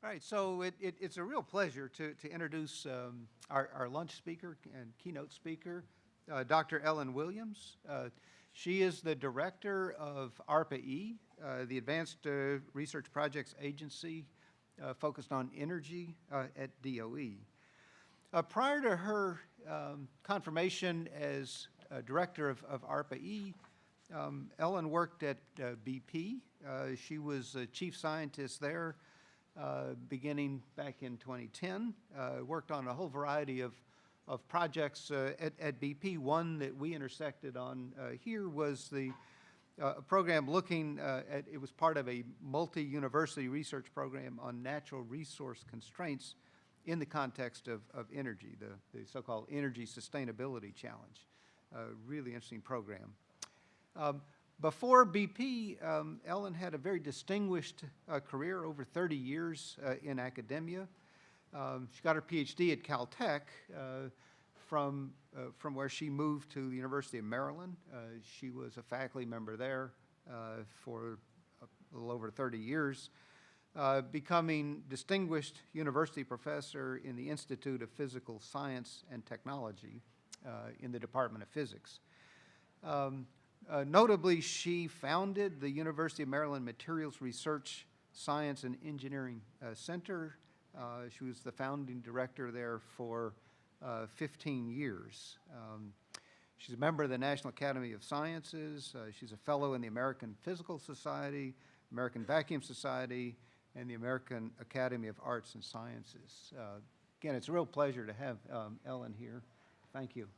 All right, so it's a real pleasure to introduce our lunch speaker and keynote speaker, Dr. Ellen Williams. She is the director of ARPA-E, the Advanced Research Projects Agency focused on energy at DOE. Prior to her confirmation as director of ARPA-E, Ellen worked at BP. She was chief scientist there beginning back in 2010, worked on a whole variety of projects at BP. One that we intersected on here was the program looking at, it was part of a multi-university research program on natural resource constraints in the context of energy, the so-called Energy Sustainability Challenge. Really interesting program. Before BP, Ellen had a very distinguished career, over 30 years in academia. She got her PhD at Caltech from where she moved to the University of Maryland. She was a faculty member there for a little over 30 years, becoming distinguished university professor in the Institute of Physical Science and Technology in the Department of Physics. Notably, she founded the University of Maryland Materials Research Science and Engineering Center. She was the founding director there for 15 years. She's a member of the National Academy of Sciences. She's a fellow in the American Physical Society, American Vacuum Society, and the American Academy of Arts and Sciences. Again, it's a real pleasure to have Ellen here. Thank you.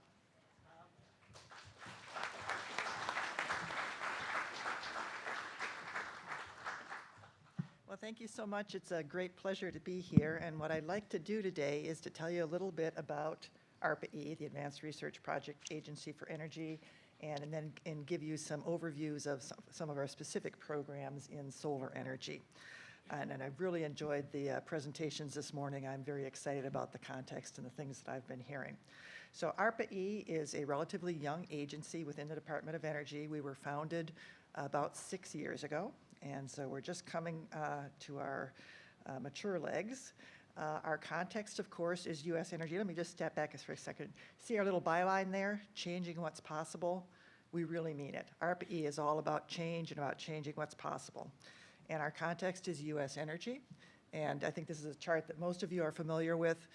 Well, thank you so much. It's a great pleasure to be here. And what I'd like to do today is to tell you a little bit about ARPA-E, the Advanced Research Project Agency for Energy, and give you some overviews of some of our specific programs in solar energy. And I've really enjoyed the presentations this morning. I'm very excited about the context and the things that I've been hearing. So ARPA-E is a relatively young agency within the Department of Energy. We were founded about 6 years ago. And so we're just coming to our mature legs. Our context, of course, is U.S. energy. Let me just step back for a second. See our little byline there, changing what's possible? We really mean it. ARPA-E is all about change and about changing what's possible. And our context is U.S. energy. And I think this is a chart that most of you are familiar with.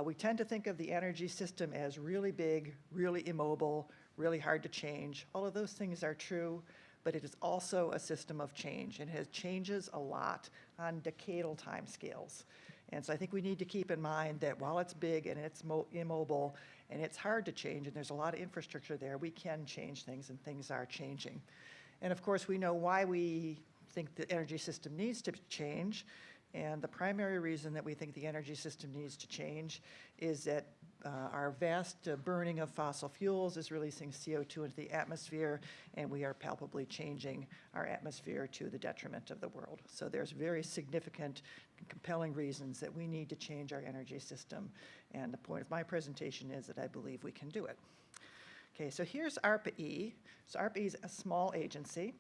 We tend to think of the energy system as really big, really immobile, really hard to change. All of those things are true, but it is also a system of change, and it changes a lot on decadal timescales. And so I think we need to keep in mind that while it's big and it's immobile and it's hard to change, and there's a lot of infrastructure there, we can change things, and things are changing. And of course, we know why we think the energy system needs to change. And the primary reason that we think the energy system needs to change is that our vast burning of fossil fuels is releasing CO2 into the atmosphere, and we are palpably changing our atmosphere to the detriment of the world. So there's very significant and compelling reasons that we need to change our energy system. And the point of my presentation is that I believe we can do it. Okay, so here's ARPA-E. So ARPA-E is a small agency.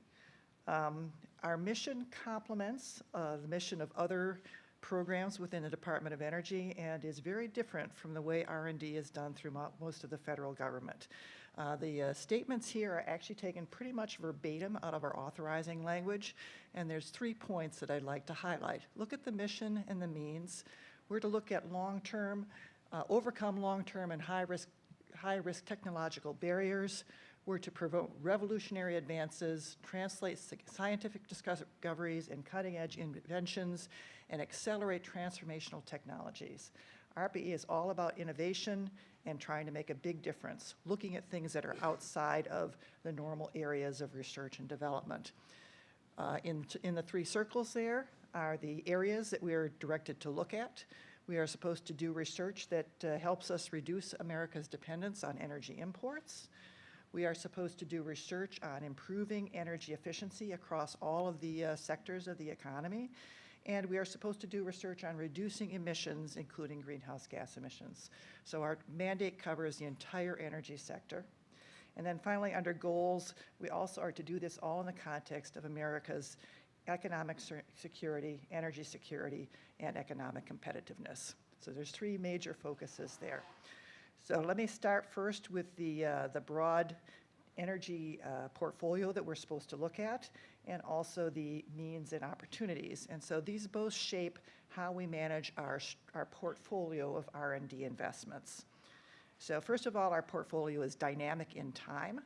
Our mission complements the mission of other programs within the Department of Energy and is very different from the way R&D is done through most of the federal government. The statements here are actually taken pretty much verbatim out of our authorizing language, and there's 3 points that I'd like to highlight. Look at the mission and the means. We're to look at long-term, overcome long-term and high-risk technological barriers. We're to promote revolutionary advances, translate scientific discoveries and cutting-edge inventions, and accelerate transformational technologies. ARPA-E is all about innovation and trying to make a big difference, looking at things that are outside of the normal areas of research and development. In the 3 circles there are the areas that we are directed to look at. We are supposed to do research that helps us reduce America's dependence on energy imports. We are supposed to do research on improving energy efficiency across all of the sectors of the economy. And we are supposed to do research on reducing emissions, including greenhouse gas emissions. So our mandate covers the entire energy sector. And then finally, under goals, we also are to do this all in the context of America's economic security, energy security, and economic competitiveness. So there's three major focuses there. So let me start first with the broad energy portfolio that we're supposed to look at, and also the means and opportunities. And so these both shape how we manage our portfolio of R&D investments. So first of all, our portfolio is dynamic in time.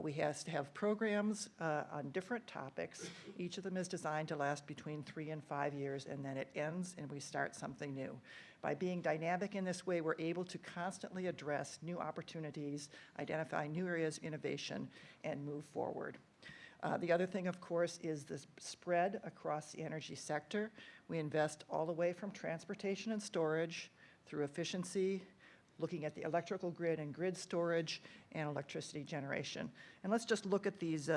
We have to have programs on different topics. Each of them is designed to last between 3 and 5 years, and then it ends and we start something new. By being dynamic in this way, we're able to constantly address new opportunities, identify new areas of innovation, and move forward. The other thing, of course, is the spread across the energy sector. We invest all the way from transportation and storage through efficiency, looking at the electrical grid and grid storage, and electricity generation. And let's just look at these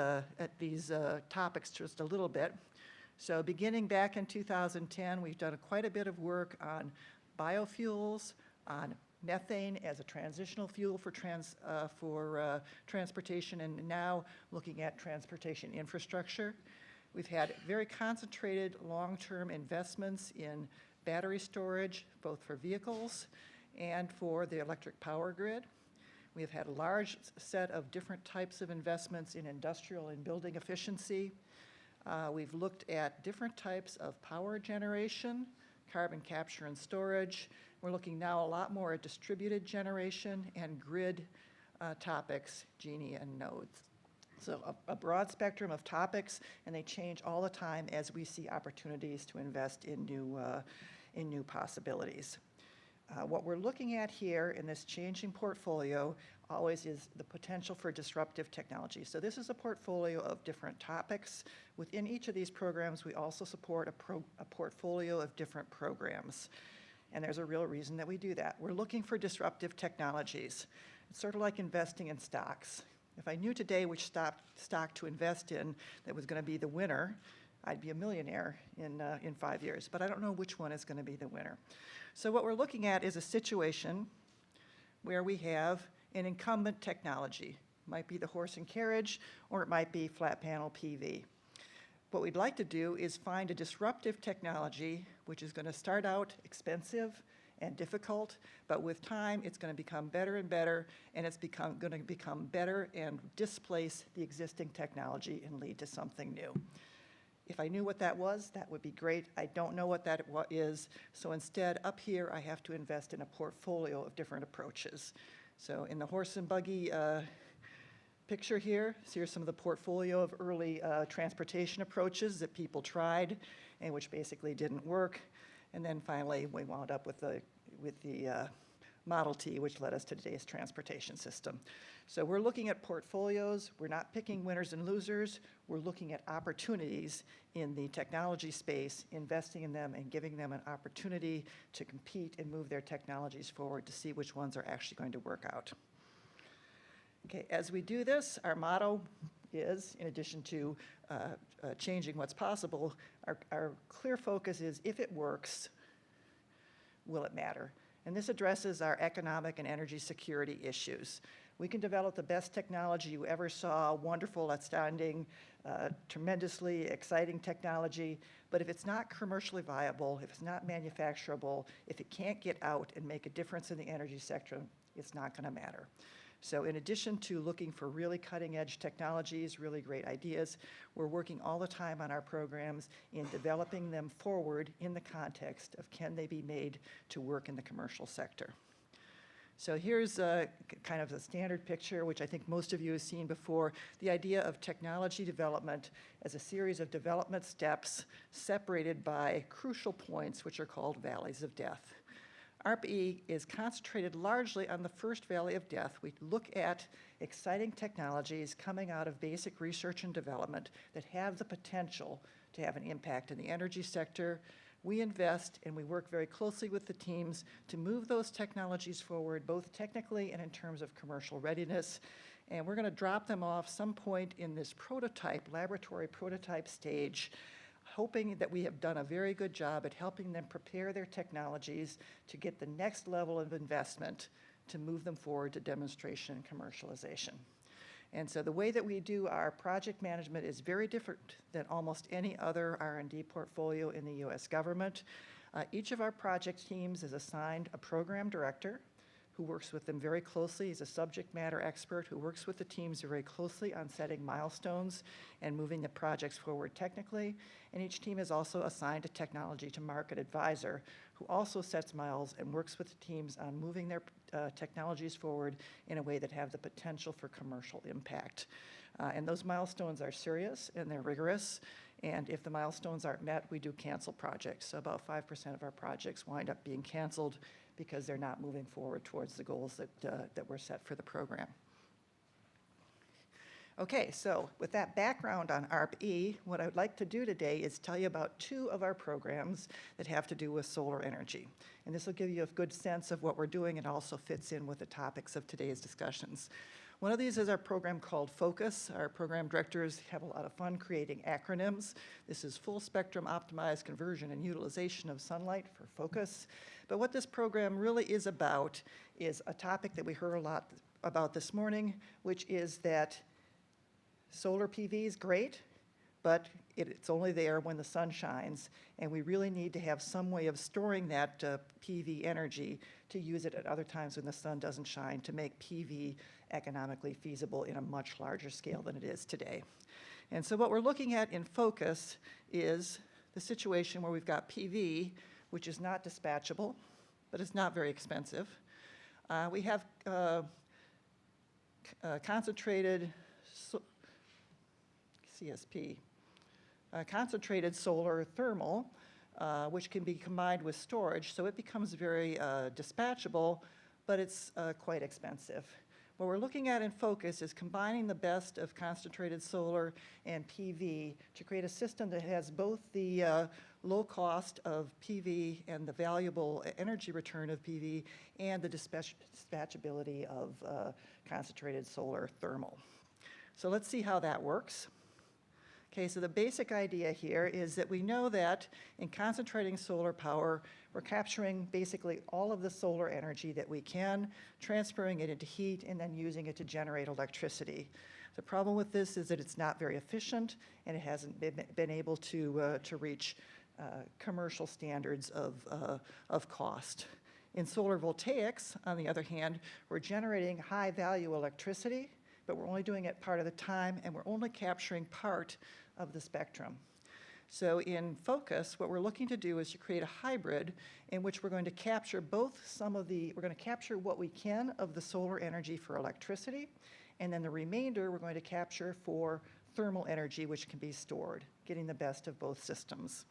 topics just a little bit. So beginning back in 2010, we've done quite a bit of work on biofuels, on methane as a transitional fuel for transportation, and now looking at transportation infrastructure. We've had very concentrated long-term investments in battery storage, both for vehicles and for the electric power grid. We have had a large set of different types of investments in industrial and building efficiency. We've looked at different types of power generation, carbon capture and storage. We're looking now a lot more at distributed generation and grid topics, Genie and nodes. So a broad spectrum of topics, and they change all the time as we see opportunities to invest in new possibilities. What we're looking at here in this changing portfolio always is the potential for disruptive technology. So this is a portfolio of different topics. Within each of these programs, we also support a portfolio of different programs. And there's a real reason that we do that. We're looking for disruptive technologies. It's sort of like investing in stocks. If I knew today which stock to invest in that was going to be the winner, I'd be a millionaire in 5 years. But I don't know which one is going to be the winner. So what we're looking at is a situation where we have an incumbent technology. It might be the horse and carriage, or it might be flat panel PV. What we'd like to do is find a disruptive technology which is going to start out expensive and difficult, but with time it's going to become better and better, and it's going to become better and displace the existing technology and lead to something new. If I knew what that was, that would be great. I don't know what that is, so instead, up here, I have to invest in a portfolio of different approaches. So in the horse and buggy picture here, so here's some of the portfolio of early transportation approaches that people tried and which basically didn't work. And then finally, we wound up with the Model T, which led us to today's transportation system. So we're looking at portfolios. We're not picking winners and losers. We're looking at opportunities in the technology space, investing in them and giving them an opportunity to compete and move their technologies forward to see which ones are actually going to work out. Okay, as we do this, our motto is, in addition to changing what's possible, our clear focus is, if it works, will it matter? And this addresses our economic and energy security issues. We can develop the best technology you ever saw, wonderful, outstanding, tremendously exciting technology, but if it's not commercially viable, if it's not manufacturable, if it can't get out and make a difference in the energy sector, it's not going to matter. So in addition to looking for really cutting-edge technologies, really great ideas, we're working all the time on our programs in developing them forward in the context of can they be made to work in the commercial sector. So here's kind of the standard picture, which I think most of you have seen before, the idea of technology development as a series of development steps separated by crucial points, which are called valleys of death. ARPA-E is concentrated largely on the first valley of death. We look at exciting technologies coming out of basic research and development that have the potential to have an impact in the energy sector. We invest and we work very closely with the teams to move those technologies forward, both technically and in terms of commercial readiness. And we're going to drop them off some point in this laboratory prototype stage, hoping that we have done a very good job at helping them prepare their technologies to get the next level of investment to move them forward to demonstration and commercialization. And so the way that we do our project management is very different than almost any other R&D portfolio in the U.S. government. Each of our project teams is assigned a program director who works with them very closely. He's a subject matter expert who works with the teams very closely on setting milestones and moving the projects forward technically. And each team is also assigned a technology to market advisor who also sets miles and works with the teams on moving their technologies forward in a way that have the potential for commercial impact. And those milestones are serious and they're rigorous. And if the milestones aren't met, we do cancel projects. So about 5% of our projects wind up being canceled because they're not moving forward towards the goals that were set for the program. Okay, so with that background on ARP-E, what I would like to do today is tell you about two of our programs that have to do with solar energy. And this will give you a good sense of what we're doing and also fits in with the topics of today's discussions. One of these is our program called FOCUS. Our program directors have a lot of fun creating acronyms. This is Full Spectrum Optimized Conversion and Utilization of Sunlight, for FOCUS. But what this program really is about is a topic that we heard a lot about this morning, which is that solar PV is great, but it's only there when the sun shines, and we really need to have some way of storing that PV energy to use it at other times when the sun doesn't shine to make PV economically feasible in a much larger scale than it is today. And so what we're looking at in FOCUS is the situation where we've got PV, which is not dispatchable, but it's not very expensive. We have concentrated CSP, concentrated solar thermal, which can be combined with storage, so it becomes very dispatchable, but it's quite expensive. What we're looking at in FOCUS is combining the best of concentrated solar and PV to create a system that has both the low cost of PV and the valuable energy return of PV and the dispatchability of concentrated solar thermal. So let's see how that works. Okay, so the basic idea here is that we know that in concentrating solar power, we're capturing basically all of the solar energy that we can, transferring it into heat, and then using it to generate electricity. The problem with this is that it's not very efficient, and it hasn't been able to reach commercial standards of cost. In solar voltaics, on the other hand, we're generating high-value electricity, but we're only doing it part of the time, and we're only capturing part of the spectrum. So in FOCUS, what we're looking to do is to create a hybrid in which we're going to capture we're going to capture what we can of the solar energy for electricity, and then the remainder we're going to capture for thermal energy, which can be stored, getting the best of both systems.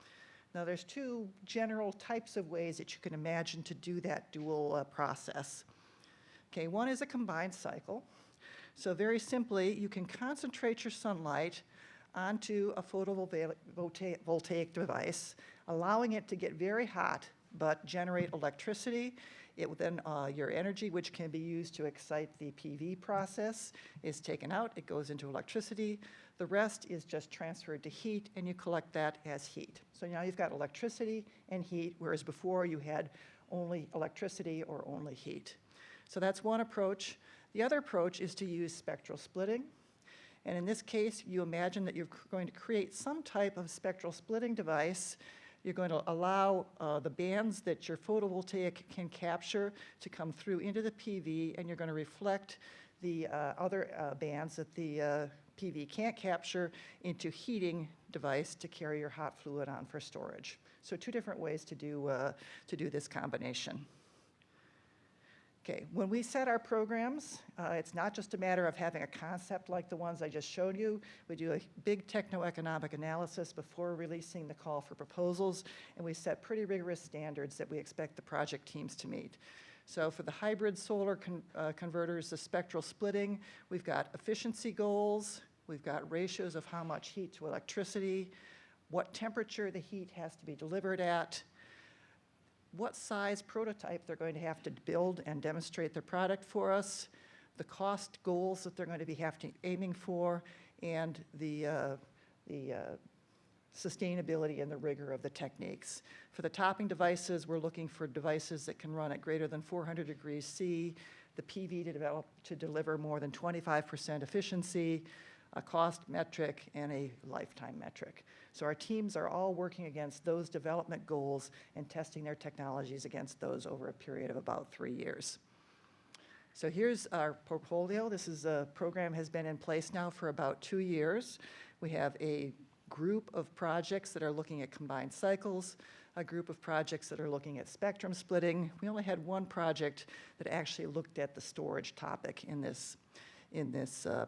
Now there's two general types of ways that you can imagine to do that dual process. Okay, one is a combined cycle. So very simply, you can concentrate your sunlight onto a photovoltaic device, allowing it to get very hot but generate electricity. Your energy, which can be used to excite the PV process, is taken out. It goes into electricity. The rest is just transferred to heat, and you collect that as heat. So now you've got electricity and heat, whereas before you had only electricity or only heat. So that's one approach. The other approach is to use spectral splitting. And in this case, you imagine that you're going to create some type of spectral splitting device. You're going to allow the bands that your photovoltaic can capture to come through into the PV, and you're going to reflect the other bands that the PV can't capture into heating device to carry your hot fluid on for storage. So two different ways to do this combination. Okay, when we set our programs, it's not just a matter of having a concept like the ones I just showed you. We do a big techno-economic analysis before releasing the call for proposals, and we set pretty rigorous standards that we expect the project teams to meet. So for the hybrid solar converters, the spectral splitting, we've got efficiency goals, we've got ratios of how much heat to electricity, what temperature the heat has to be delivered at, what size prototype they're going to have to build and demonstrate their product for us, the cost goals that they're going to be aiming for, and the sustainability and the rigor of the techniques. For the topping devices, we're looking for devices that can run at greater than 400 degrees C, the PV to deliver more than 25% efficiency, a cost metric, and a lifetime metric. So our teams are all working against those development goals and testing their technologies against those over a period of about 3 years. So here's our portfolio. This is a program has been in place now for about 2 years. We have a group of projects that are looking at combined cycles, a group of projects that are looking at spectrum splitting. We only had one project that actually looked at the storage topic in this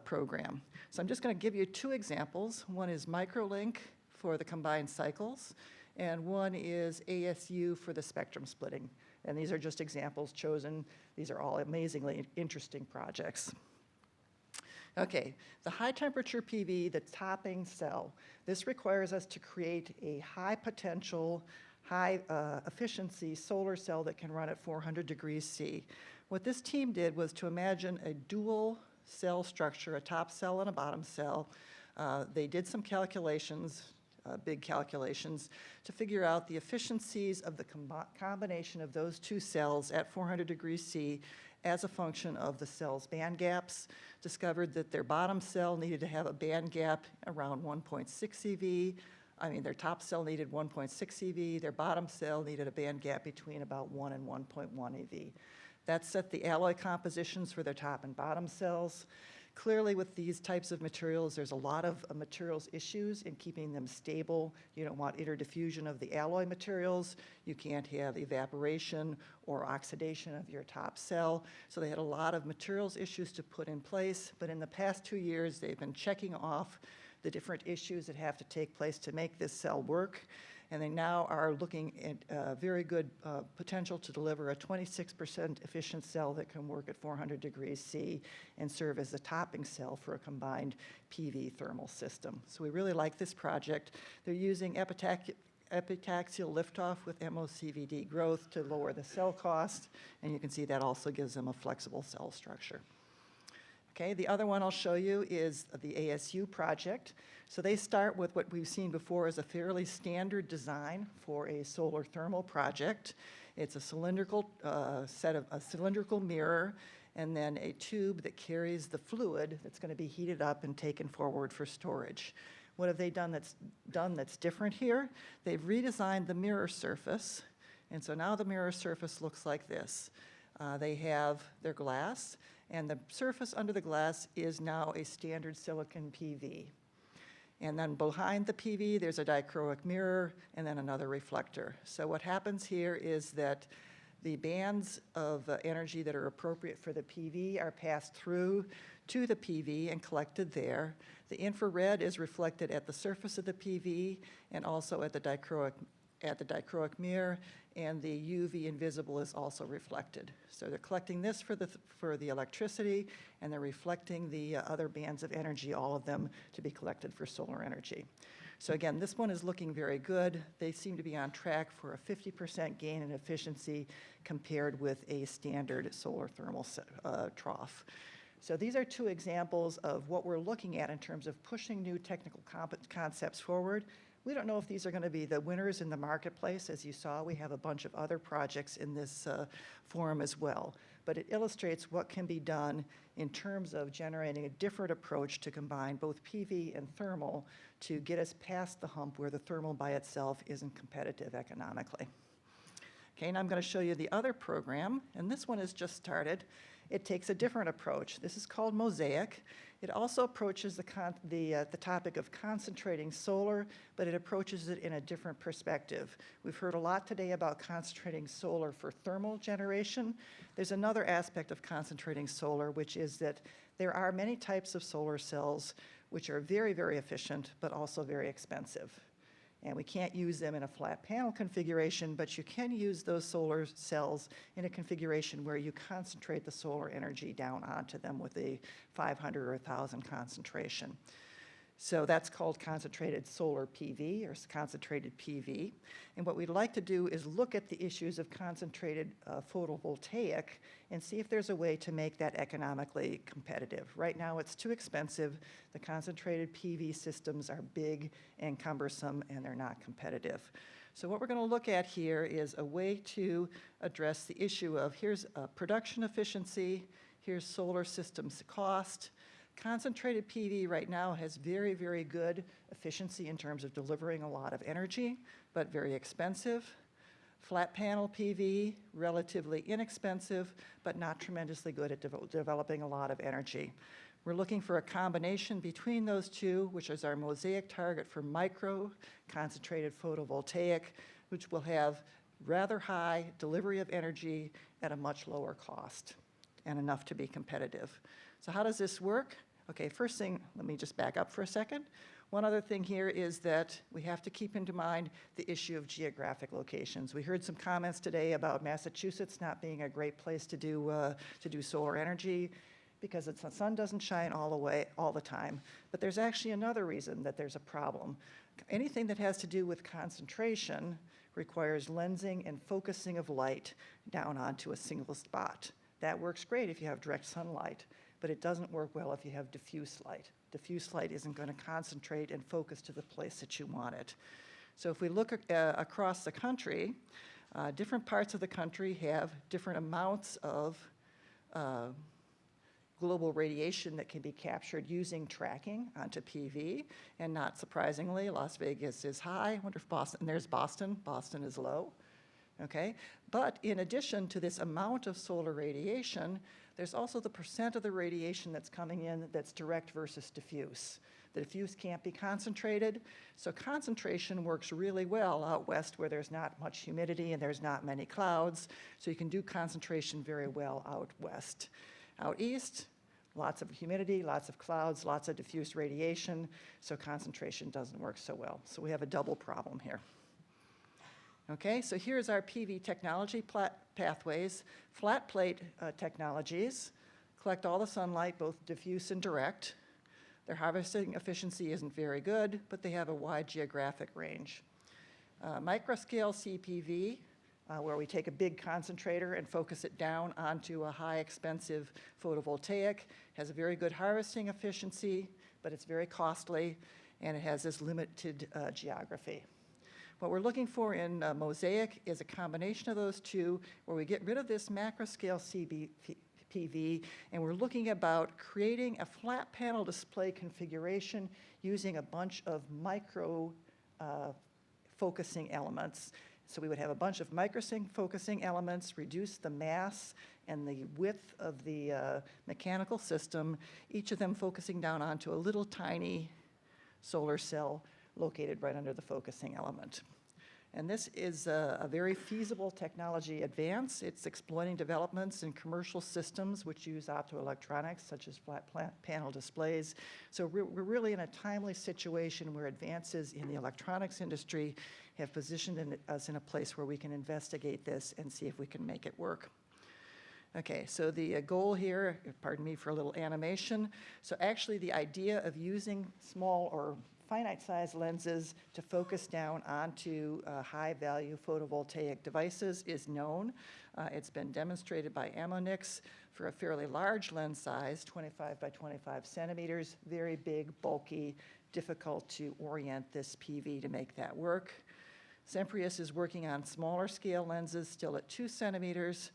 program. So I'm just going to give you 2 examples. One is MicroLink for the combined cycles, and one is ASU for the spectrum splitting. And these are just examples chosen. These are all amazingly interesting projects. Okay, the high temperature PV, the topping cell. This requires us to create a high potential, high efficiency solar cell that can run at 400 degrees C. What this team did was to imagine a dual cell structure, a top cell and a bottom cell. They did some calculations, big calculations, to figure out the efficiencies of the combination of those 2 cells at 400 degrees C as a function of the cell's band gaps. Discovered that their bottom cell needed to have a band gap around 1.6 eV. Their top cell needed 1.6 eV. Their bottom cell needed a band gap between about 1 and 1.1 eV. That set the alloy compositions for their top and bottom cells. Clearly, with these types of materials, there's a lot of materials issues in keeping them stable. You don't want interdiffusion of the alloy materials. You can't have evaporation or oxidation of your top cell. So they had a lot of materials issues to put in place. But in the past 2 years, they've been checking off the different issues that have to take place to make this cell work. And they now are looking at very good potential to deliver a 26% efficient cell that can work at 400 degrees C and serve as the topping cell for a combined PV thermal system. So we really like this project. They're using epitaxial liftoff with MOCVD growth to lower the cell cost, and you can see that also gives them a flexible cell structure. Okay, the other one I'll show you is the ASU project. So they start with what we've seen before as a fairly standard design for a solar thermal project. It's a cylindrical cylindrical mirror, and then a tube that carries the fluid that's going to be heated up and taken forward for storage. What have they done that's different here? They've redesigned the mirror surface, and so now the mirror surface looks like this. They have their glass, and the surface under the glass is now a standard silicon PV. And then behind the PV, there's a dichroic mirror and then another reflector. So what happens here is that the bands of energy that are appropriate for the PV are passed through to the PV and collected there. The infrared is reflected at the surface of the PV and also at the dichroic mirror, and the UV invisible is also reflected. So they're collecting this for the electricity, and they're reflecting the other bands of energy, all of them to be collected for solar energy. So again, this one is looking very good. They seem to be on track for a 50% gain in efficiency compared with a standard solar thermal trough. So these are 2 examples of what we're looking at in terms of pushing new technical concepts forward. We don't know if these are going to be the winners in the marketplace. As you saw, we have a bunch of other projects in this forum as well. But it illustrates what can be done in terms of generating a different approach to combine both PV and thermal to get us past the hump where the thermal by itself isn't competitive economically. Okay, now I'm going to show you the other program, and this one has just started. It takes a different approach. This is called Mosaic. It also approaches the topic of concentrating solar, but it approaches it in a different perspective. We've heard a lot today about concentrating solar for thermal generation. There's another aspect of concentrating solar, which is that there are many types of solar cells which are very, very efficient, but also very expensive. And we can't use them in a flat panel configuration, but you can use those solar cells in a configuration where you concentrate the solar energy down onto them with a 500 or 1,000 concentration. So that's called concentrated solar PV or concentrated PV. And what we'd like to do is look at the issues of concentrated photovoltaic and see if there's a way to make that economically competitive. Right now it's too expensive. The concentrated PV systems are big and cumbersome and they're not competitive. So what we're going to look at here is a way to address the issue of here's production efficiency, here's solar systems cost. Concentrated PV right now has very, very good efficiency in terms of delivering a lot of energy, but very expensive. Flat panel PV, relatively inexpensive, but not tremendously good at developing a lot of energy. We're looking for a combination between those two, which is our Mosaic target for micro concentrated photovoltaic, which will have rather high delivery of energy at a much lower cost and enough to be competitive. So how does this work? Okay, first thing, let me just back up for a second. One other thing here is that we have to keep into mind the issue of geographic locations. We heard some comments today about Massachusetts not being a great place to do solar energy because the sun doesn't shine all the time. But there's actually another reason that there's a problem. Anything that has to do with concentration requires lensing and focusing of light down onto a single spot. That works great if you have direct sunlight, but it doesn't work well if you have diffuse light. Diffuse light isn't going to concentrate and focus to the place that you want it. So if we look across the country, different parts of the country have different amounts of global radiation that can be captured using tracking onto PV. And not surprisingly, Las Vegas is high. I wonder if Boston, and there's Boston. Boston is low. Okay? But in addition to this amount of solar radiation, there's also the percent of the radiation that's coming in that's direct versus diffuse. The diffuse can't be concentrated, so concentration works really well out west where there's not much humidity and there's not many clouds, so you can do concentration very well out west. Out east, lots of humidity, lots of clouds, lots of diffuse radiation, so concentration doesn't work so well. So we have a double problem here. Okay, so here's our PV technology pathways. Flat plate technologies collect all the sunlight, both diffuse and direct. Their harvesting efficiency isn't very good, but they have a wide geographic range. Microscale CPV, where we take a big concentrator and focus it down onto a high expensive photovoltaic, has a very good harvesting efficiency, but it's very costly, and it has this limited geography. What we're looking for in Mosaic is a combination of those two, where we get rid of this macroscale PV, and we're looking about creating a flat panel display configuration using a bunch of micro focusing elements. So we would have a bunch of micro focusing elements, reduce the mass and the width of the mechanical system, each of them focusing down onto a little tiny solar cell located right under the focusing element. And this is a very feasible technology advance. It's exploiting developments in commercial systems which use optoelectronics, such as flat panel displays. So we're really in a timely situation where advances in the electronics industry have positioned us in a place where we can investigate this and see if we can make it work. Okay, so the goal here, pardon me for a little animation. So actually the idea of using small or finite-sized lenses to focus down onto high-value photovoltaic devices is known. It's been demonstrated by Ammonix for a fairly large lens size, 25 by 25 centimeters, very big, bulky, difficult to orient this PV to make that work. Semprius is working on smaller scale lenses, still at 2 centimeters.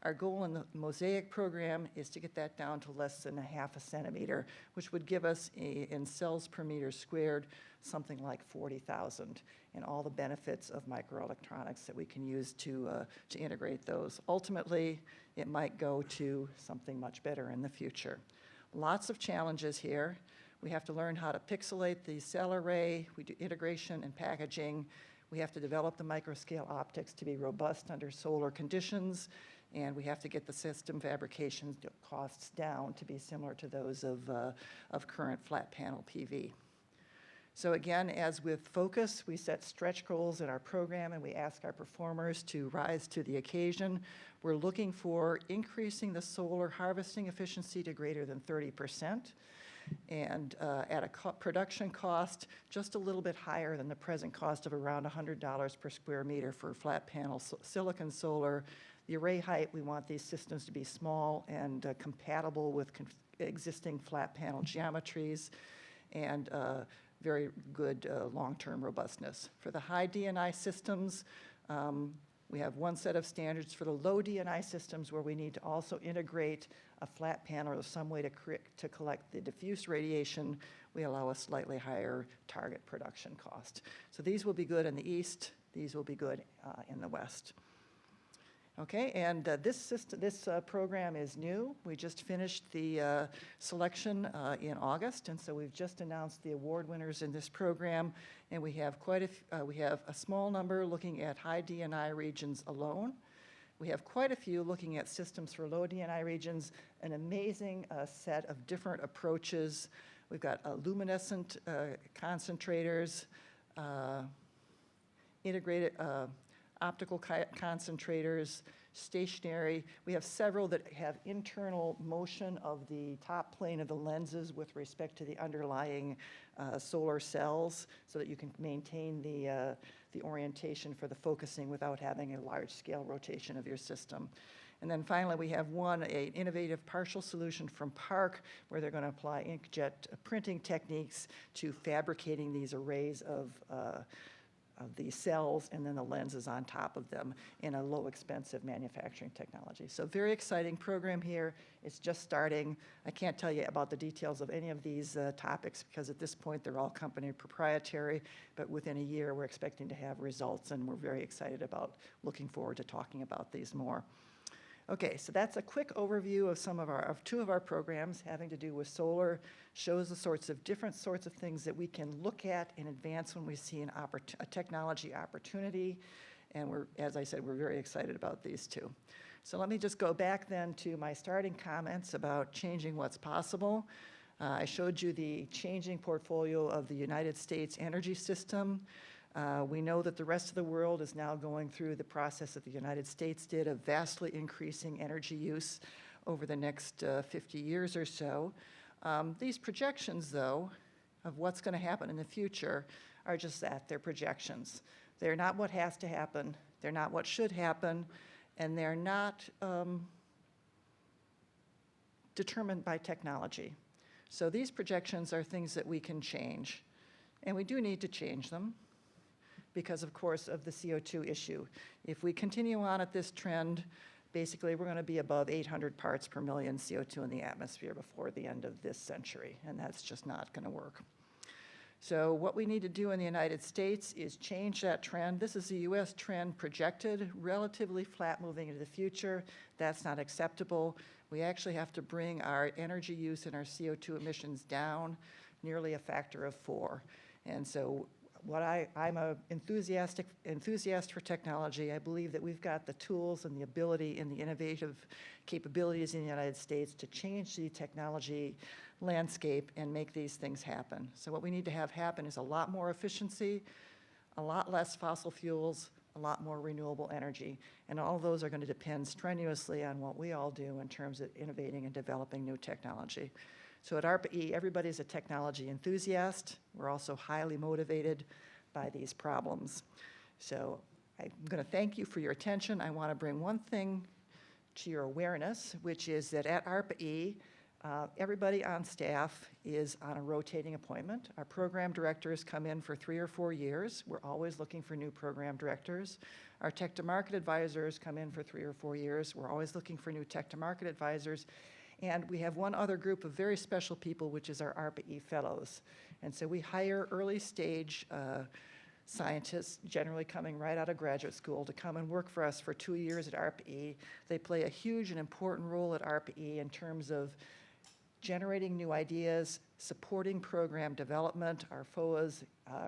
Our goal in the Mosaic program is to get that down to less than 0.5 centimeter, which would give us, in cells per meter squared, something like 40,000, and all the benefits of microelectronics that we can use to integrate those. Ultimately, it might go to something much better in the future. Lots of challenges here. We have to learn how to pixelate the cell array. We do integration and packaging. We have to develop the microscale optics to be robust under solar conditions. And we have to get the system fabrication costs down to be similar to those of current flat panel PV. So again, as with Focus, we set stretch goals in our program and we ask our performers to rise to the occasion. We're looking for increasing the solar harvesting efficiency to greater than 30%, and at a production cost just a little bit higher than the present cost of around $100 per square meter for flat panel silicon solar. The array height, we want these systems to be small and compatible with existing flat panel geometries, and very good long-term robustness. For the high DNI systems, we have one set of standards. For the low DNI systems, where we need to also integrate a flat panel or some way to collect the diffuse radiation, we allow a slightly higher target production cost. So these will be good in the east. These will be good in the west. Okay, and this program is new. We just finished the selection in August, and so we've just announced the award winners in this program, and we have we have a small number looking at high DNI regions alone. We have quite a few looking at systems for low DNI regions, an amazing set of different approaches. We've got luminescent concentrators, integrated optical concentrators, stationary. We have several that have internal motion of the top plane of the lenses with respect to the underlying solar cells so that you can maintain the orientation for the focusing without having a large-scale rotation of your system. And then finally, we have an innovative partial solution from Park, where they're going to apply inkjet printing techniques to fabricating these arrays of the cells and then the lenses on top of them in a low expensive manufacturing technology. So very exciting program here. It's just starting. I can't tell you about the details of any of these topics because at this point they're all company proprietary, but within a year we're expecting to have results, and we're very excited about looking forward to talking about these more. Okay, so that's a quick overview of two of our programs having to do with solar. Shows the different sorts of things that we can look at in advance when we see a technology opportunity. And as I said, we're very excited about these two. So let me just go back then to my starting comments about changing what's possible. I showed you the changing portfolio of the United States energy system. We know that the rest of the world is now going through the process that the United States did of vastly increasing energy use over the next 50 years or so. These projections, though, of what's going to happen in the future are just that. They're projections. They're not what has to happen. They're not what should happen. And they're not determined by technology. So these projections are things that we can change. And we do need to change them because, of course, of the CO2 issue. If we continue on at this trend, basically we're going to be above 800 parts per million CO2 in the atmosphere before the end of this century, and that's just not going to work. So what we need to do in the United States is change that trend. This is the US trend projected, relatively flat moving into the future. That's not acceptable. We actually have to bring our energy use and our CO2 emissions down nearly a factor of 4. And so I'm an enthusiast for technology. I believe that we've got the tools and the ability and the innovative capabilities in the United States to change the technology landscape and make these things happen. So what we need to have happen is a lot more efficiency, a lot less fossil fuels, a lot more renewable energy. And all of those are going to depend strenuously on what we all do in terms of innovating and developing new technology. So at ARPA-E, everybody's a technology enthusiast. We're also highly motivated by these problems. So I'm going to thank you for your attention. I want to bring one thing to your awareness, which is that at ARPA-E, everybody on staff is on a rotating appointment. Our program directors come in for 3 or 4 years. We're always looking for new program directors. Our tech to market advisors come in for 3 or 4 years. We're always looking for new tech to market advisors. And we have one other group of very special people, which is our ARPA-E fellows. And so we hire early stage scientists, generally coming right out of graduate school, to come and work for us for 2 years at ARPA-E. They play a huge and important role at ARPA-E in terms of generating new ideas, supporting program development. Our FOAs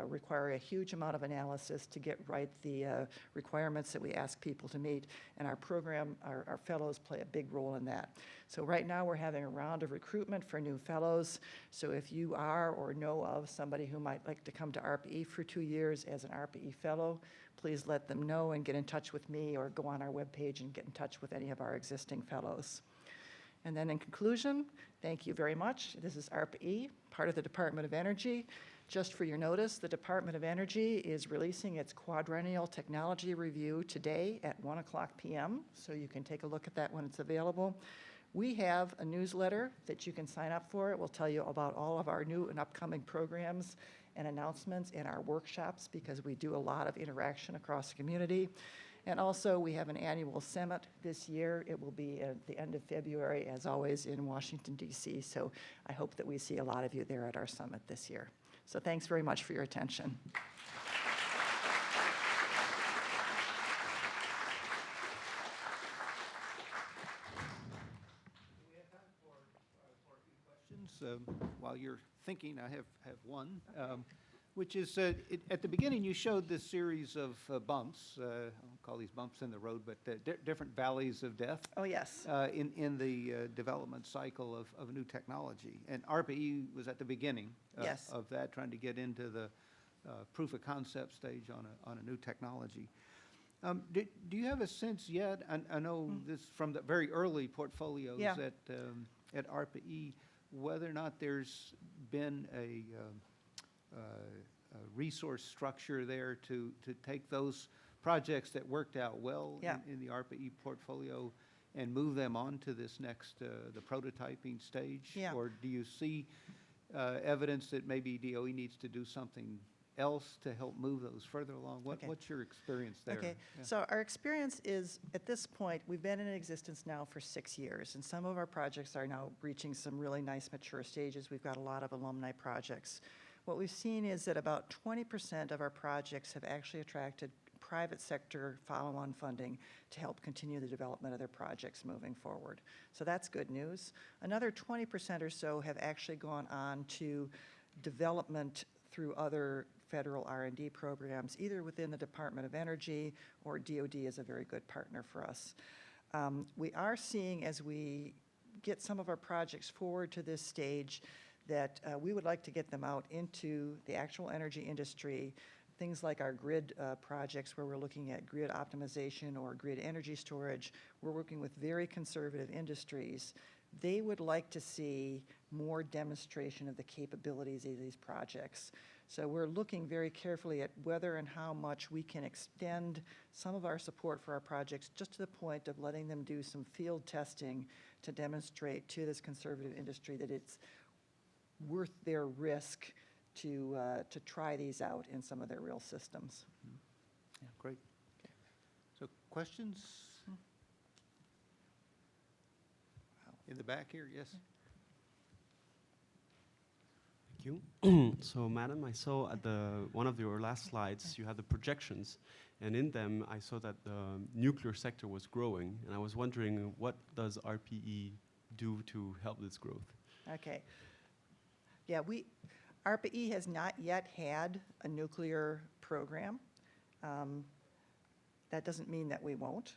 require a huge amount of analysis to get right the requirements that we ask people to meet, and our fellows play a big role in that. So right now we're having a round of recruitment for new fellows. So if you are or know of somebody who might like to come to ARPA-E for 2 years as an ARPA-E fellow, please let them know and get in touch with me, or go on our webpage and get in touch with any of our existing fellows. And then in conclusion, thank you very much. This is ARPA-E, part of the Department of Energy. Just for your notice, the Department of Energy is releasing its quadrennial technology review today at 1:00 p.m., so you can take a look at that when it's available. We have a newsletter that you can sign up for. It will tell you about all of our new and upcoming programs and announcements in our workshops because we do a lot of interaction across the community. And also, we have an annual summit this year. It will be at the end of February, as always, in Washington, D.C. So I hope that we see a lot of you there at our summit this year. So thanks very much for your attention. While you're thinking, I have one, which is at the beginning you showed this series of bumps. I'll call these bumps in the road, but different valleys of death. Oh, yes. In the development cycle of new technology, and ARPA-E was at the beginning Yes. of that, trying to get into the proof of concept stage on a new technology. Do you have a sense yet? I know this from the very early portfolios Yeah. at ARPA-E, whether or not there's been a resource structure there to take those projects that worked out well Yeah. in the ARPA-E portfolio and move them on to this next, the prototyping stage? Yeah. Or do you see evidence that maybe DOE needs to do something else to help move those further along? Okay. What's your experience there? Okay, Yeah. so our experience is, at this point, we've been in existence now for 6 years, and some of our projects are now reaching some really nice mature stages. We've got a lot of alumni projects. What we've seen is that about 20% of our projects have actually attracted private sector follow-on funding to help continue the development of their projects moving forward. So that's good news. Another 20% or so have actually gone on to development through other federal R&D programs, either within the Department of Energy or DOD is a very good partner for us. We are seeing, as we get some of our projects forward to this stage, that we would like to get them out into the actual energy industry, things like our grid projects where we're looking at grid optimization or grid energy storage. We're working with very conservative industries. They would like to see more demonstration of the capabilities of these projects. So we're looking very carefully at whether and how much we can extend some of our support for our projects just to the point of letting them do some field testing to demonstrate to this conservative industry that it's worth their risk to try these out in some of their real systems. Yeah, great. So questions? In the back here, yes? Thank you. So, Madam, I saw at one of your last slides, you had the projections, and in them I saw that the nuclear sector was growing, and I was wondering, what does RPE do to help this growth? Okay. Yeah, ARPA-E has not yet had a nuclear program. That doesn't mean that we won't.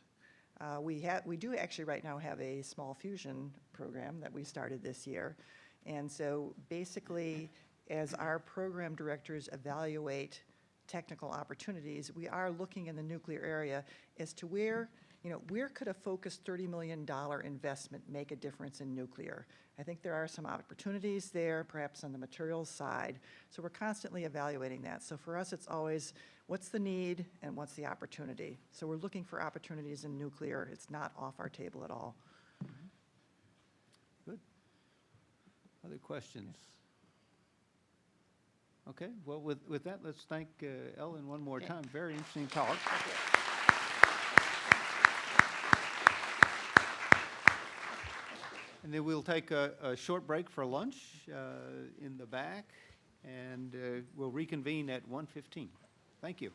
We do actually right now have a small fusion program that we started this year. And so basically, as our program directors evaluate technical opportunities, we are looking in the nuclear area as to where could a focused $30 million investment make a difference in nuclear? I think there are some opportunities there, perhaps on the materials side. So we're constantly evaluating that. So for us, it's always, what's the need and what's the opportunity? So we're looking for opportunities in nuclear. It's not off our table at all. Good. Other questions? Okay, well, with that, let's thank Ellen one more time. Very interesting talk. And then we'll take a short break for lunch in the back, and we'll reconvene at 1:15. Thank you.